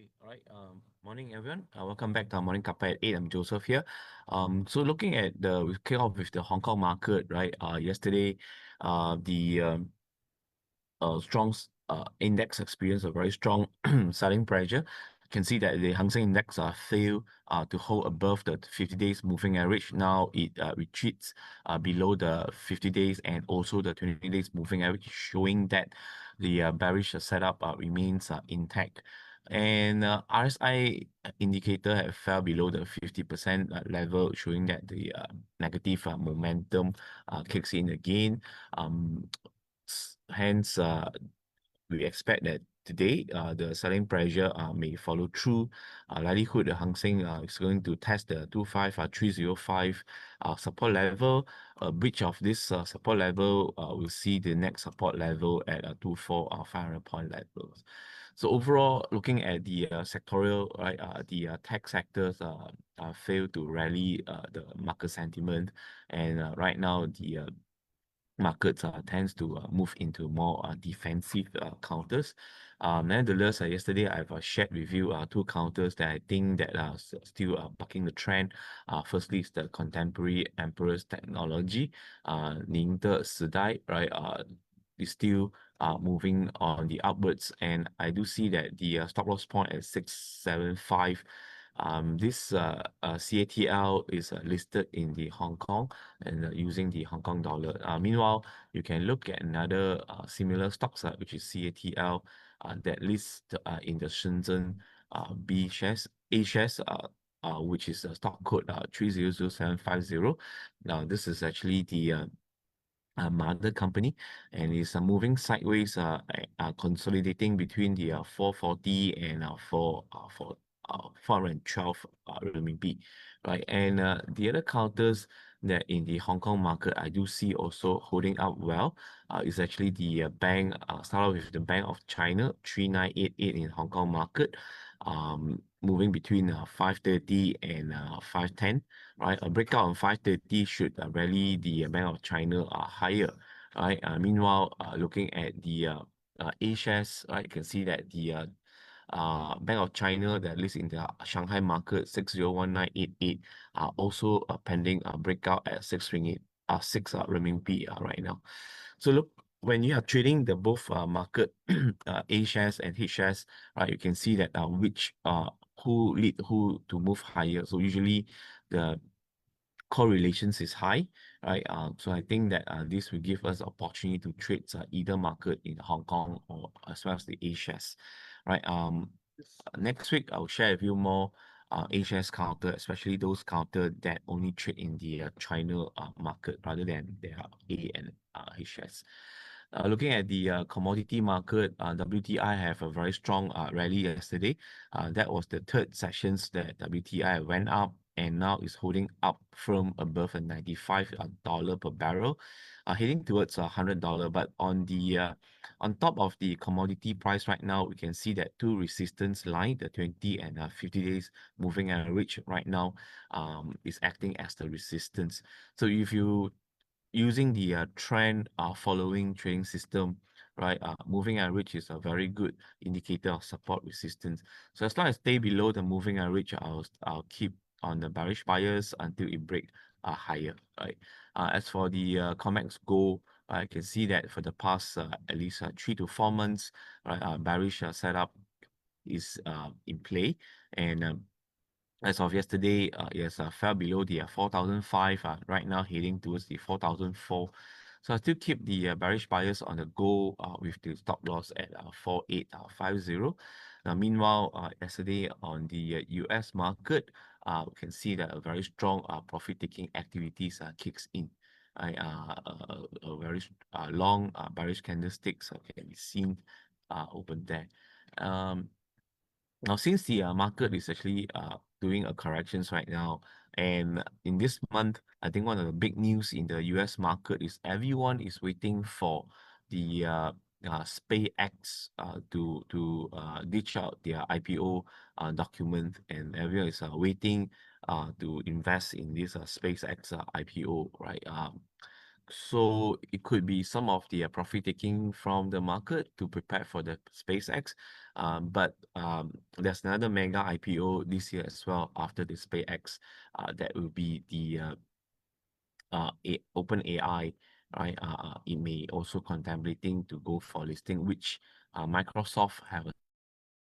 Okay, all right. Morning, everyone. Welcome back to our morning cuppa at 8. I'm Joseph here. So looking at we kick off with the Hong Kong market, right? Yesterday, the strong index experienced a very strong selling pressure. You can see that the Hang Seng Index failed to hold above the 50 days moving average. Now it retreats below the 50 days and also the 20 days moving average, showing that the bearish setup remains intact. And RSI indicator have fell below the 50% level, showing that the negative momentum kicks in again. Hence, we expect that today the selling pressure may follow through. Likelihood the Hang Seng is going to test the 25305 support level. A breach of this support level we'll see the next support level at 500 point levels. So overall, looking at the sectorial, right, the tech sectors fail to rally the market sentiment, and right now the markets tends to move into more defensive counters. Nevertheless, yesterday I've shared with you two counters that I think that are still bucking the trend. Firstly, is the contemporary emperor's technology, Ning De Sidai, right? Is still moving on the upwards, and I do see that the stop loss point at 675. This CATL is listed in the Hong Kong and using the Hong Kong dollar. Meanwhile, you can look at another similar stocks, which is CATL, that lists in the Shenzhen B shares, A shares, which is a stock code 300750. Now, this is actually the mother company, and is moving sideways, consolidating between the 440 and 412 RMB, right? And the other counters that in the Hong Kong market I do see also holding up well is actually the bank. Start off with the Bank of China 3988 in Hong Kong market, moving between 530 and 510, right? A breakout on 530 should rally the Bank of China higher, right? Meanwhile, looking at the A shares, right, you can see that the Bank of China that lists in the Shanghai market 601988 are also pending a breakout at 6 renminbi right now. So look, when you are trading the both market A shares and H shares, right, you can see that which who lead who to move higher. So usually the correlations is high, right? So I think that this will give us opportunity to trade either market in Hong Kong or as well as the A shares, right? Next week I'll share with you more A shares counter, especially those counter that only trade in the China market rather than their A and H shares. Looking at the commodity market, WTI have a very strong rally yesterday. That was the third sessions that WTI went up and now is holding up firm above a $95 per barrel, heading towards $100. But on top of the commodity price right now, we can see that two resistance line, the 20 and 50 days moving average right now, is acting as the resistance. So if you using the trend following trading system, right? Moving average is a very good indicator of support resistance. So as long as stay below the moving average, I'll keep on the bearish bias until it break higher, right? As for the COMEX Gold, I can see that for the past at least 3 to 4 months, right? Bearish setup is in play, and as of yesterday, yes, fell below the 4,005. Right now, heading towards the 4,004. So I still keep the bearish bias on the gold with the stop loss at 4850. Now, meanwhile, yesterday on the US market, we can see that a very strong profit-taking activities kicks in. A very long bearish candlesticks can be seen open there. Now, since the market is actually doing a corrections right now, and in this month, I think one of the big news in the US market is everyone is waiting for the SpaceX to ditch out their IPO document, and everyone is waiting to invest in this SpaceX IPO, right? So it could be some of the profit taking from the market to prepare for the SpaceX. But there's another mega IPO this year as well after the SpaceX. That will be the OpenAI, right? It may also contemplating to go for listing, which Microsoft have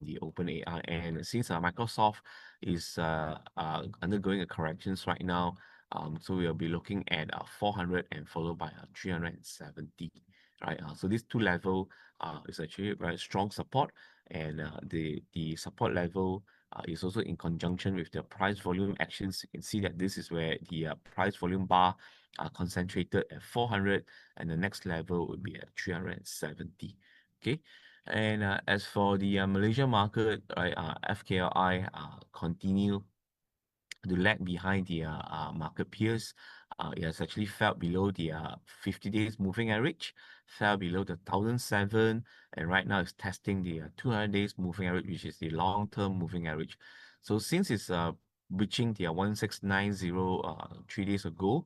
the OpenAI. And since Microsoft is undergoing a corrections right now, so we'll be looking at 400 and followed by 370, right? So this two level is actually very strong support, and the support level is also in conjunction with the price volume actions. You can see that this is where the price volume bar are concentrated at 400, and the next level would be at 370. Okay. And as for the Malaysia market, right, FKLI continue to lag behind the market peers. It has actually fell below the 50 days moving average, fell below the 1007, and right now it's testing the 200 days moving average, which is the long-term moving average. So since it's reaching the 1690 3 days ago,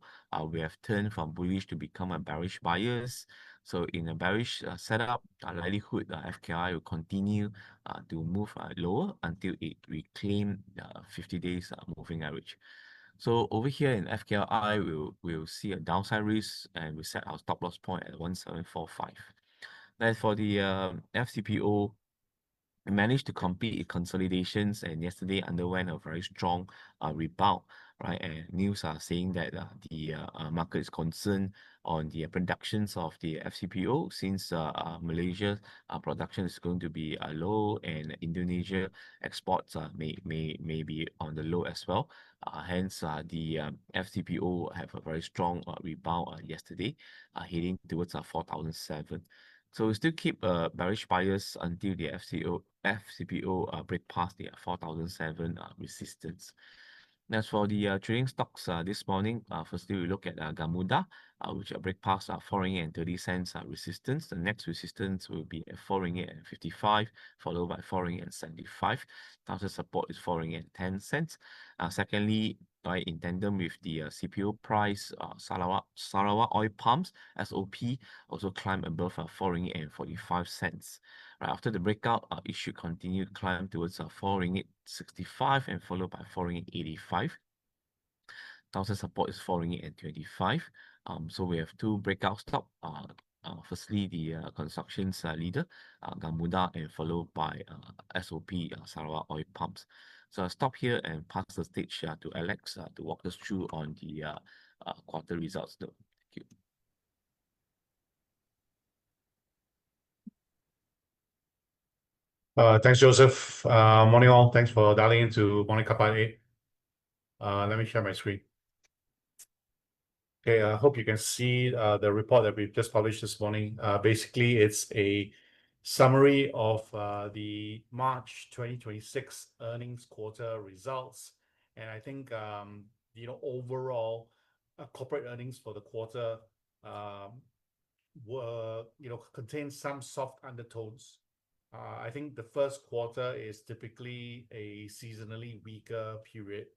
we have turned from bullish to become a bearish buyers. So in a bearish setup, likelihood FKI will continue to move lower until it reclaim 50 days moving average. So over here in FKLI, we'll see a downside risk, and we set our stop loss point at 1745. As for the FCPO, managed to complete its consolidations, and yesterday underwent a very strong rebound, right? And news are saying that the market is concerned on the productions of the FCPO, since Malaysia production is going to be low, and Indonesia exports may be on the low as well. Hence, the FCPO have a very strong rebound yesterday, heading towards 4,007. So we still keep bearish bias until the FCPO break past the 4,007 resistance. As for the trading stocks this morning, firstly we look at Gamuda, which break past 4.30 ringgit resistance. The next resistance will be at 4.55 ringgit, followed by 4.75 ringgit. After support is 4.10 ringgit. Secondly, right, in tandem with the CPO price, Sarawak oil pumps (SOP) also climbed above 4.45 ringgit. Right after the breakout, it should continue to climb towards 4.65 ringgit and followed by 4.85 ringgit. Downside support is 4.25 ringgit. So we have two breakout stop. Firstly, the constructions leader, Gamuda, and followed by SOP, Sarawak oil pumps. So I'll stop here and pass the stage to Alex to walk us through on the quarter results. Thank you. Thanks, Joseph. Morning all. Thanks for dialing into Morning Kappa 8. Let me share my screen. Okay, I hope you can see the report that we've just published this morning. Basically, it's a summary of the March 2026 earnings quarter results. And I think, overall, corporate earnings for the quarter were, contain some soft undertones. I think the first quarter is typically a seasonally weaker period,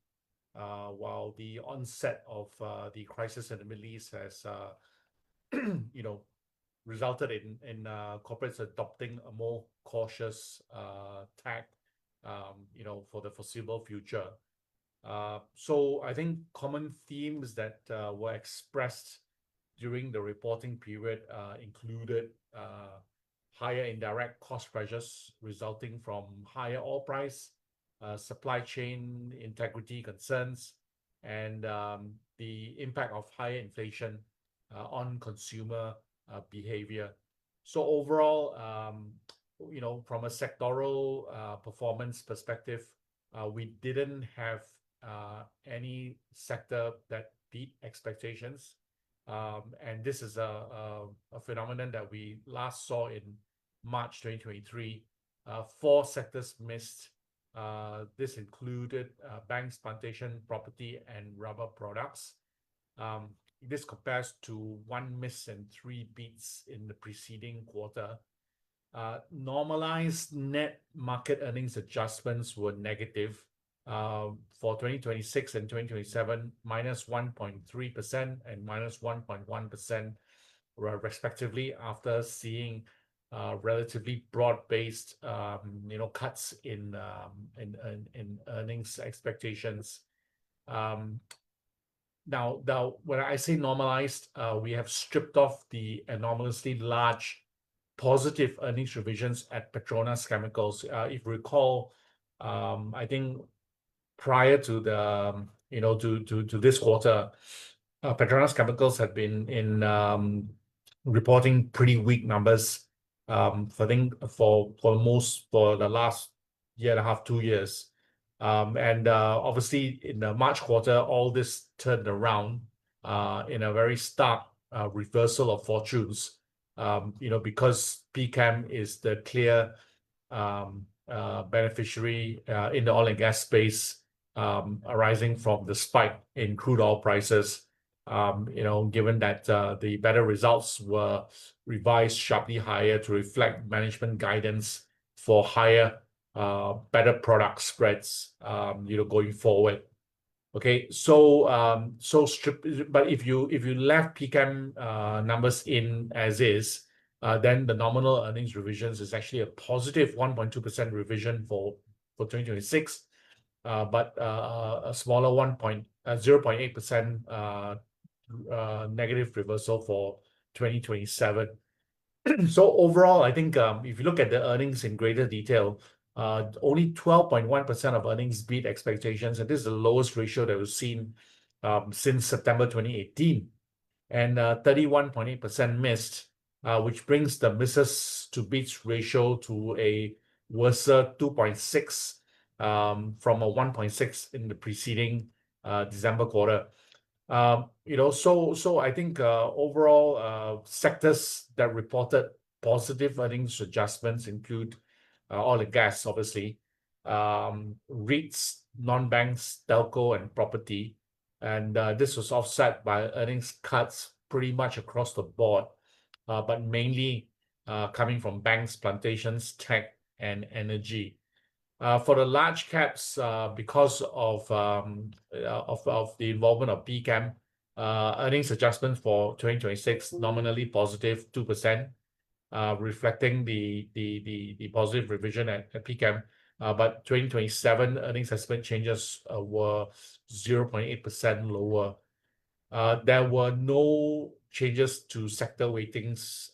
while the onset of the crisis in the Middle East has, resulted in corporates adopting a more cautious tack, for the foreseeable future. So I think common themes that were expressed during the reporting period included higher indirect cost pressures resulting from higher oil price, supply chain integrity concerns, and the impact of higher inflation on consumer behavior. So overall, from a sectoral performance perspective, we didn't have any sector that beat expectations. And this is a phenomenon that we last saw in March 2023. 4 sectors missed. This included banks, plantation, property, and rubber products. This compares to 1 miss and 3 beats in the preceding quarter. Normalized net market earnings adjustments were negative, for 2026 and 2027, minus 1.3% and minus 1.1%, respectively, after seeing relatively broad-based, cuts in earnings expectations. Now, when I say normalized, we have stripped off the anomalously large positive earnings revisions at Petronas Chemicals. If you recall, I think prior to the to this quarter, Petronas Chemicals had been in reporting pretty weak numbers. I think for the last year and a half, 2 years. And obviously in the March quarter, all this turned around in a very stark reversal of fortunes. Because PChem is the clear beneficiary in the oil and gas space, arising from the spike in crude oil prices. Given that the better results were revised sharply higher to reflect management guidance for higher, better product spreads, going forward. Okay, but if you left PChem numbers in as is, then the nominal earnings revisions is actually a positive 1.2% revision for 2026, but a smaller 0.8% negative reversal for 2027. So overall, I think if you look at the earnings in greater detail, only 12.1% of earnings beat expectations, and this is the lowest ratio that we've seen since September 2018, and 31.8% missed, which brings the misses to beats ratio to a worse 2.6 from a 1.6 in the preceding December quarter. So I think overall sectors that reported positive earnings adjustments include oil and gas, obviously, REITs, non-banks, telco, and property. And this was offset by earnings cuts pretty much across the board, but mainly coming from banks, plantations, tech, and energy. For the large caps, because of the involvement of PChem, earnings adjustments for 2026 nominally positive 2%, reflecting the positive revision at PChem. But 2027 earnings assessment changes were 0.8% lower. There were no changes to sector weightings,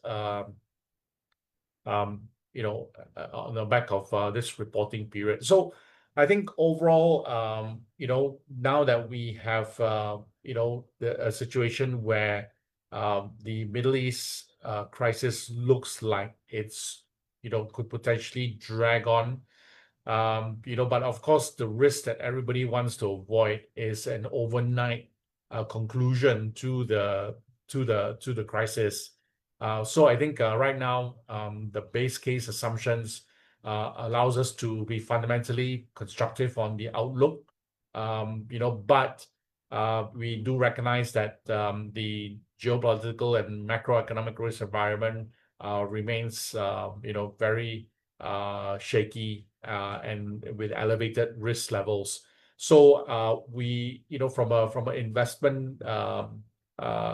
on the back of this reporting period. So I think overall, now that we have, a situation where the Middle East crisis looks like it's, could potentially drag on, but of course, the risk that everybody wants to avoid is an overnight conclusion to the crisis. So I think right now, the base case assumptions allows us to be fundamentally constructive on the outlook. But we do recognize that the geopolitical and macroeconomic risk environment remains, very shaky and with elevated risk levels. So we, from an investment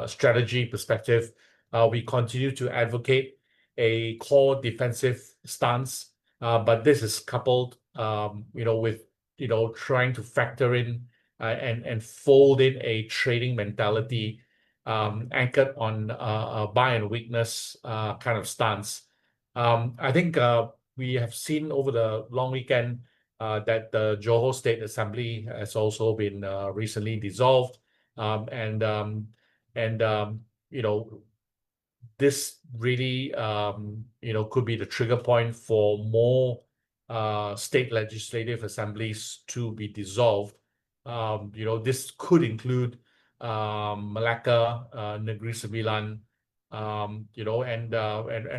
strategy perspective, we continue to advocate a core defensive stance, but this is coupled, with trying to factor in and fold in a trading mentality anchored on a buy and weakness kind of stance. I think we have seen over the long weekend that the Johor State Assembly has also been recently dissolved, and this really, could be the trigger point for more state legislative assemblies to be dissolved. This could include Malacca, Negeri Sembilan, and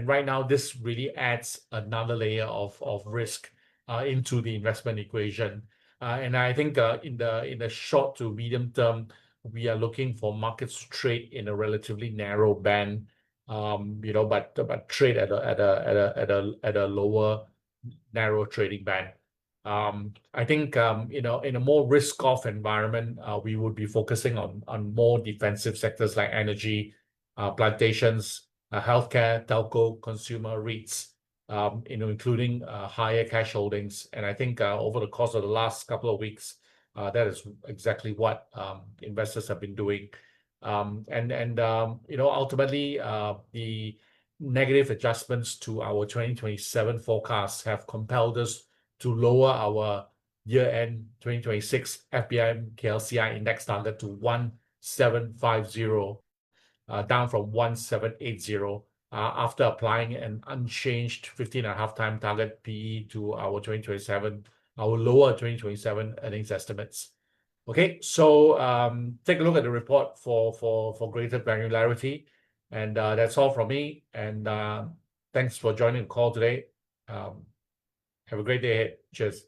right now this really adds another layer of risk into the investment equation. And I think in the short to medium term, we are looking for markets to trade in a relatively narrow band, but trade at a lower narrow trading band. I think you know, in a more risk-off environment, we would be focusing on more defensive sectors like energy, plantations, healthcare, telco, consumer REITs, you know, including higher cash holdings. And I think over the course of the last couple of weeks, that is exactly what investors have been doing. You know, ultimately, the negative adjustments to our 2027 forecasts have compelled us to lower our year-end 2026 FBM KLCI index target to 1750, down from 1780, after applying an unchanged 15.5 time target PE to our 2027, our lower 2027 earnings estimates. Okay, so take a look at the report for greater granularity. And that's all from me. And thanks for joining the call today. Have a great day ahead. Cheers.